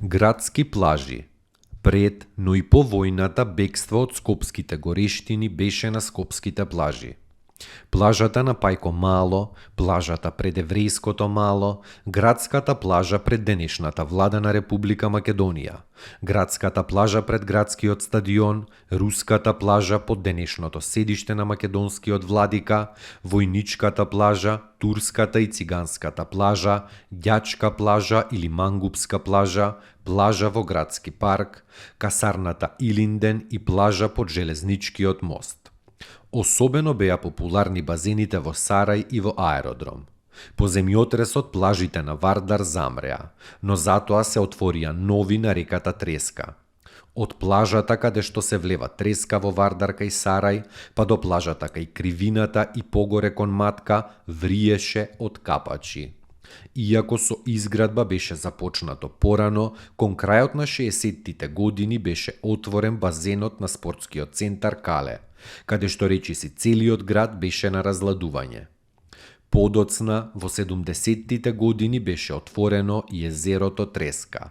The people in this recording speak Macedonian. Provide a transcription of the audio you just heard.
Градски плажи. Пред, но и по војната, бегство од скопските горештини беше на скопските плажи. Плажата на Пајко Мало, плажата пред еврејското Мало, градската плажа пред денешната влада на Република Македонија, градската плажа пред градскиот стадион, руската плажа под денешното седиште на македонскиот владика, војничката плажа, турската и циганската плажа, ѓачка плажа или мангупска плажа, плажа во градски парк, касарната Илинден и плажа под железничкиот мост. Особено беа популарни базените во Сарај и во Аеродром. По земјотресот плажите на Вардар замреа, но затоа се отворија нови на реката Треска. Од плажата каде што се влева Треска во Вардар кај Сарај, па до плажата кај Кривината и погоре кон Матка, вриеше од капачи. Иако со изградба беше започнато порано, кон крајот на 60-тите години беше отворен базенот на спортскиот центар Кале, каде што речиси целиот град беше на разладување. Подоцна, во 70-тите години беше отворено и езерото Треска.